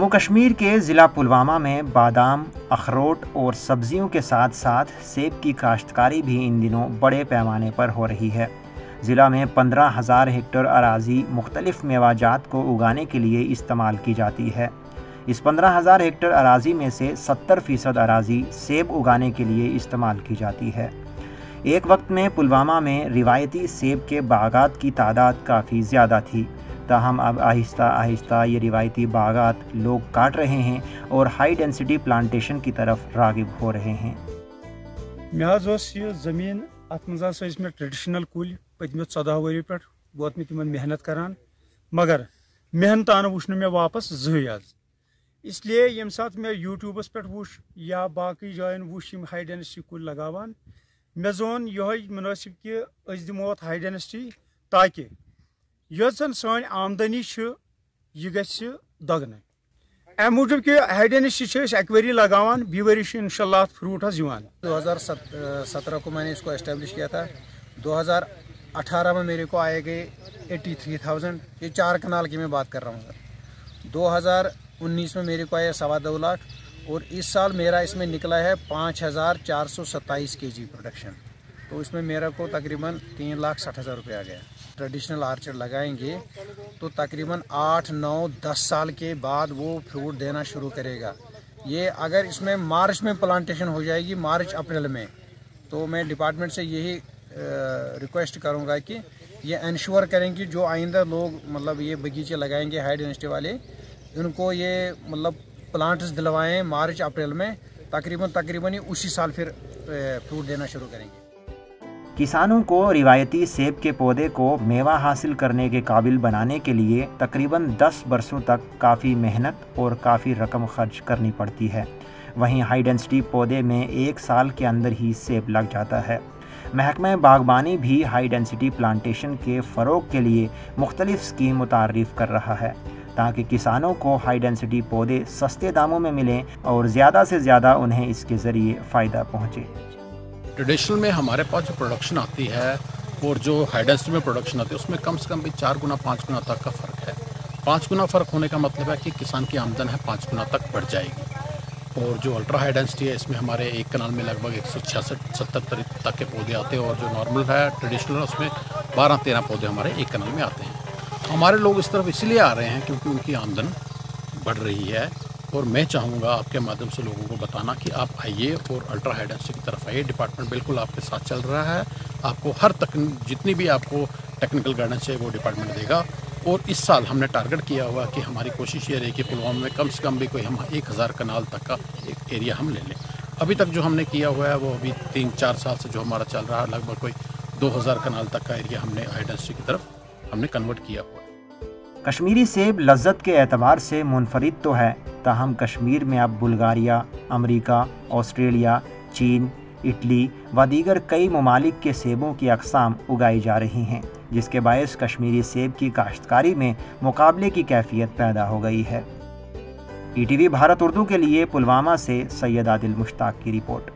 जम्मू कश्मीर के ज़िला पुलवामा में बादाम, अखरोट और सब्जियों के साथ साथ सेब की काश्तकारी भी इन दिनों बड़े पैमाने पर हो रही है। ज़िला में 15,000 हेक्टेयर अराज़ी मुख्तलिफ़ मेवाजात को उगाने के लिए इस्तेमाल की जाती है। इस 15,000 हेक्टेयर अराज़ी में से 70% अराज़ी सेब उगाने के लिए इस्तेमाल की जाती है। एक वक्त में पुलवामा में रिवायती सेब के बागात की तादाद काफ़ी ज़्यादा थी, ताहम अब आहिस्ता आहिस्ता ये रिवायती बागात लोग काट रहे हैं और हाई डेंसिटी प्लांटेशन की तरफ रागिब हो रहे हैं। मे ज़मीन अत मे ट्रेडिशनल कुल पतम 14 वरी पे वोत मे तिम मेहनत करान, मगर मेहनत आन वुच मे वापस जज। इसलिए यम सात मे यूट्यूबस पे वुच या बाकी जायन वुच हाई डेंसिटी कुल लगावान, मे जोन यह मुनासिब कि अस दिमो हाई डेंसिटी ताकि यन सन आमदनी यह गि दगन। अम मूजूब कि हाई डेंसिटी अक वरी लगावान, बी वरी इंशाल्लाह फ्रूट 2017 को मैंने इसको एस्टेब्लिश किया था। 2018 में मेरे को आए गए 83,000, ये 4 कनाल की मैं बात कर रहा हूँ सर। 2019 में मेरे को आया 2.25 लाख और इस साल मेरा इसमें निकला है 5,427 kg प्रोडक्शन। तो इसमें मेरा को तकरीबन 3,60,000 रुपये आ गया। ट्रेडिशनल आर्चर लगाएंगे तो तकरीबन 8, 9, 10 साल के बाद वो फ्रूट देना शुरू करेगा। ये अगर इसमें मार्च में प्लांटेशन हो जाएगी, मार्च अप्रैल में, तो मैं डिपार्टमेंट से यही रिक्वेस्ट करूँगा कि ये इंश्योर करें कि जो आइंदा लोग मतलब ये बगीचे लगाएंगे हाई डेंसिटी वाले, उनको ये मतलब प्लांट्स दिलवाएं मार्च अप्रैल में, तकरीबन ही उसी साल फिर फ्रूट देना शुरू करेंगे। किसानों को रिवायती सेब के पौधे को मेवा हासिल करने के काबिल बनाने के लिए तकरीबन 10 बरसों तक काफ़ी मेहनत और काफ़ी रकम खर्च करनी पड़ती है। वहीं हाई डेंसिटी पौधे में 1 साल के अंदर ही सेब लग जाता है। महकमा बागबानी भी हाई डेंसिटी प्लांटेशन के फ़रोग के लिए मुख्तलिफ़ स्कीम मुतारिफ़ कर रहा है ताकि किसानों को हाई डेंसिटी पौधे सस्ते दामों में मिलें और ज़्यादा से ज़्यादा उन्हें इसके ज़रिए फ़ायदा पहुँचे। ट्रेडिशनल में हमारे पास जो प्रोडक्शन आती है और जो हाई डेंसिटी में प्रोडक्शन आती है उसमें कम से कम भी 4 गुना 5 गुना तक का फ़र्क है। 5 गुना फ़र्क होने का मतलब है कि किसान की आमदन है 5 गुना तक बढ़ जाएगी। और जो अल्ट्रा हाई डेंसिटी है इसमें हमारे एक कनाल में लगभग 166-170 तक के पौधे आते हैं और जो नॉर्मल है ट्रेडिशनल उसमें 12-13 पौधे हमारे एक कनाल में आते हैं। हमारे लोग इस तरफ इसलिए आ रहे हैं क्योंकि उनकी आमदन बढ़ रही है और मैं चाहूँगा आपके माध्यम से लोगों को बताना कि आप आइए और अल्ट्रा हाई डेंसिटी की तरफ आइए। डिपार्टमेंट बिल्कुल आपके साथ चल रहा है। आपको हर जितनी भी आपको टेक्निकल गाइडेंस है वो डिपार्टमेंट देगा। और इस साल हमने टारगेट किया हुआ कि हमारी कोशिश ये रही कि पुलवामा में कम से कम भी कोई हम 1,000 कनाल तक का एक एरिया हम ले लें। अभी तक जो हमने किया हुआ है वो अभी 3-4 साल से जो हमारा चल रहा है लगभग कोई 2,000 कनाल तक का एरिया हमने हाई डेंसिटी की तरफ हमने कन्वर्ट किया हुआ है। कश्मीरी सेब लज्जत के एतबार से मुनफरिद तो है, ताहम कश्मीर में अब बुल्गारिया, अमरीका, ऑस्ट्रेलिया, चीन, इटली व दीगर कई ममालिक के सेबों की अक़साम उगाई जा रही हैं, जिसके बायस कश्मीरी सेब की काश्तकारी में मुकाबले की कैफियत पैदा हो गई है। ETV भारत उर्दू के लिए पुलवामा से सैयद आदिल मुश्ताक की रिपोर्ट।